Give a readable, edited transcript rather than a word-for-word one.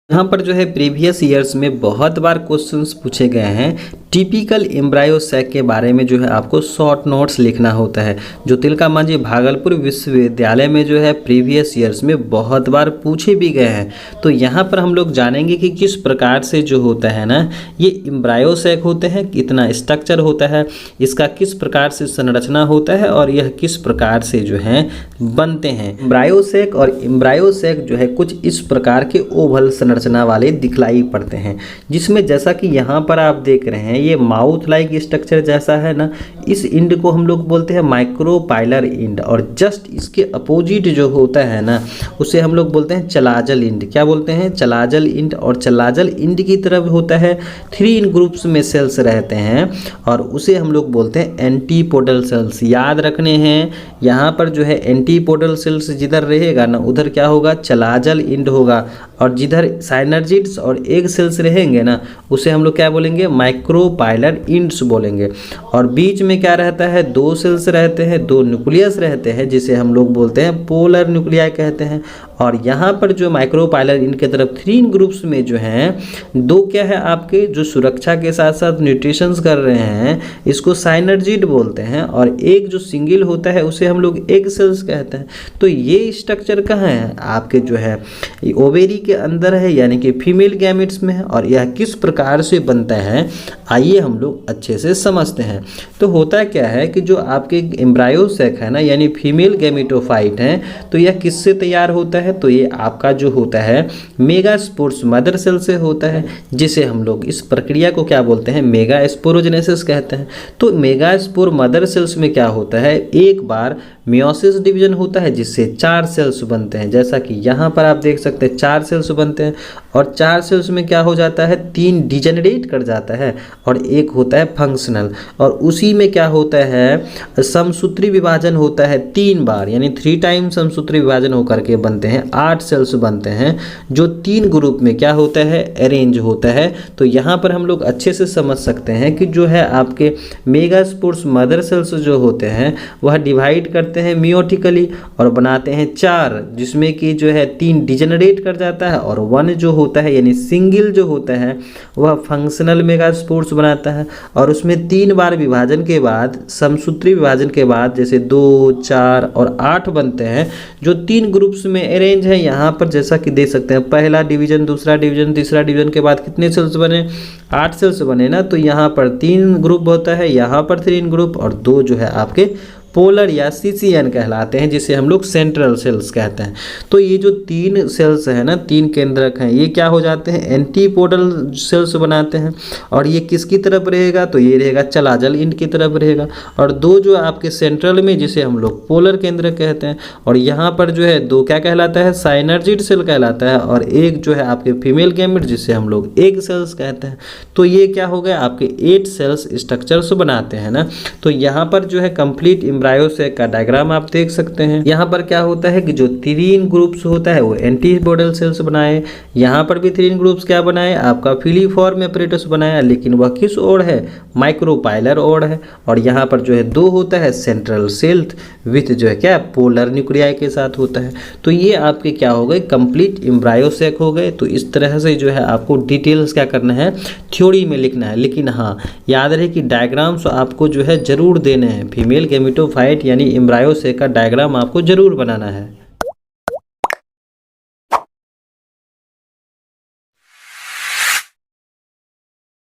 यहाँ पर जो है प्रीवियस ईयर्स में बहुत बार क्वेश्चंस पूछे गए हैं। टिपिकल एम्ब्रायो सैक के बारे में जो है आपको शॉर्ट नोट्स लिखना होता है, जो तिलका मांझी भागलपुर विश्वविद्यालय में जो है प्रीवियस ईयर्स में बहुत बार पूछे भी गए हैं। तो यहाँ पर हम लोग जानेंगे कि किस प्रकार से जो होता है ना ये एम्ब्रायो सैक होते हैं, कितना स्ट्रक्चर होता है, इसका किस प्रकार से संरचना होता है और यह किस प्रकार से जो है बनते हैं। एम्ब्रायो सैक और एम्ब्रायो सैक जो है कुछ इस प्रकार के ओवल संरचना वाले दिखलाई पड़ते हैं, जिसमें जैसा कि यहाँ पर आप देख रहे हैं ये माउथ लाइक स्ट्रक्चर जैसा है ना, इस इंड को हम लोग बोलते हैं माइक्रोपाइलर इंड, और जस्ट इसके अपोजिट जो होता है ना उसे हम लोग बोलते हैं चलाजल इंड। क्या बोलते हैं? चलाजल इंड। और चलाजल इंड की तरफ होता है 3 इन ग्रुप्स में सेल्स रहते हैं और उसे हम लोग बोलते हैं एंटीपोडल सेल्स। याद रखने हैं, यहाँ पर जो है एंटीपोडल सेल्स जिधर रहेगा ना उधर क्या होगा? चलाजल इंड होगा, और जिधर साइनर्जिड्स और एग सेल्स रहेंगे ना उसे हम लोग क्या बोलेंगे? माइक्रोपाइलर इंड्स बोलेंगे। और बीच में क्या रहता है? 2 सेल्स रहते हैं, 2 न्यूक्लियस रहते हैं, जिसे हम लोग बोलते हैं पोलर न्यूक्लियाई कहते हैं। और यहाँ पर जो माइक्रोपाइलर इंड के तरफ 3 ग्रुप्स में जो हैं 2 क्या है आपके जो सुरक्षा के साथ साथ न्यूट्रिशंस कर रहे हैं, इसको साइनर्जिड बोलते हैं, और एक जो सिंगल होता है उसे हम लोग एग सेल्स कहते हैं। तो ये स्ट्रक्चर कहाँ है? आपके जो है ओवेरी के अंदर है, यानी कि फीमेल गैमेट्स में है। और यह किस प्रकार से बनता है आइए हम लोग अच्छे से समझते हैं। तो होता क्या है कि जो आपके एम्ब्रायो सैक है ना, यानी फीमेल गैमेटोफाइट हैं, तो यह किससे तैयार होता है? तो ये आपका जो होता है मेगास्पोर्स मदर सेल से होता है, जिसे हम लोग इस प्रक्रिया को क्या बोलते हैं? मेगास्पोरोजेनेसिस कहते हैं। तो मेगास्पोर मदर सेल्स में क्या होता है? एक बार मियोसिस डिवीजन होता है जिससे 4 सेल्स बनते हैं, जैसा कि यहाँ पर आप देख सकते हैं 4 सेल्स बनते हैं। और 4 सेल्स में क्या हो जाता है? 3 डिजेनरेट कर जाता है और एक होता है फंक्शनल। और उसी में क्या होता है? समसूत्री विभाजन होता है 3 बार, यानी 3 टाइम समसूत्री विभाजन होकर के बनते हैं 8 सेल्स बनते हैं, जो 3 ग्रुप में क्या होता है? अरेंज होता है। तो यहाँ पर हम लोग अच्छे से समझ सकते हैं कि जो है आपके मेगास्पोर्स मदर सेल्स जो होते हैं वह डिवाइड करते हैं मियोटिकली और बनाते हैं 4, जिसमें कि जो है 3 डिजेनरेट कर जाता है और 1 जो होता है यानी सिंगल जो होता है वह फंक्शनल मेगास्पोर्स बनाता है। और उसमें 3 बार विभाजन के बाद, समसूत्री विभाजन के बाद, जैसे 2, 4 और 8 बनते हैं, जो 3 ग्रुप्स में अरेंज है। यहाँ पर जैसा कि देख सकते हैं पहला डिवीजन, दूसरा डिवीजन, तीसरा डिवीजन के बाद कितने सेल्स बने? 8 सेल्स बने ना। तो यहाँ पर 3 ग्रुप होता है, यहाँ पर 3 ग्रुप, और 2 जो है आपके पोलर या सीसीएन कहलाते हैं, जिसे हम लोग सेंट्रल सेल्स कहते हैं। तो ये जो 3 सेल्स है ना, 3 केंद्रक हैं, ये क्या हो जाते हैं? एंटीपोडल सेल्स बनाते हैं। और ये किसकी तरफ रहेगा? तो ये रहेगा चलाजल इंड की तरफ रहेगा। और 2 जो आपके सेंट्रल में, जिसे हम लोग पोलर केंद्र कहते हैं। और यहाँ पर जो है 2 क्या कहलाता है? साइनर्जिड सेल कहलाता है। और एक जो है आपके फीमेल गैमेट, जिसे हम लोग एग सेल्स कहते हैं। तो ये क्या हो गया? आपके 8 सेल्स स्ट्रक्चर्स बनाते हैं ना। तो यहाँ पर जो है कंप्लीट एम्ब्रायो सैक का डायग्राम आप देख सकते हैं। यहाँ पर क्या होता है कि जो 3 ग्रुप्स होता है वो एंटीपोडल सेल्स बनाए, यहाँ पर भी 3 ग्रुप्स क्या बनाए? आपका फिलीफॉर्म एपरेटस बनाया, लेकिन वह किस ओर है? माइक्रोपाइलर ओर है। और यहाँ पर जो है 2 होता है सेंट्रल सेल विथ जो है क्या? पोलर न्यूक्लियाई के साथ होता है। तो ये आपके क्या हो गए? कंप्लीट एम्ब्रायो सैक हो गए। तो इस तरह से जो है आपको डिटेल्स क्या करना है? थ्योरी में लिखना है। लेकिन हाँ, याद रहे कि डायग्राम्स आपको जो है जरूर देने हैं। फीमेल गैमेटोफाइट यानी एम्ब्रायो सैक का डायग्राम आपको जरूर बनाना है।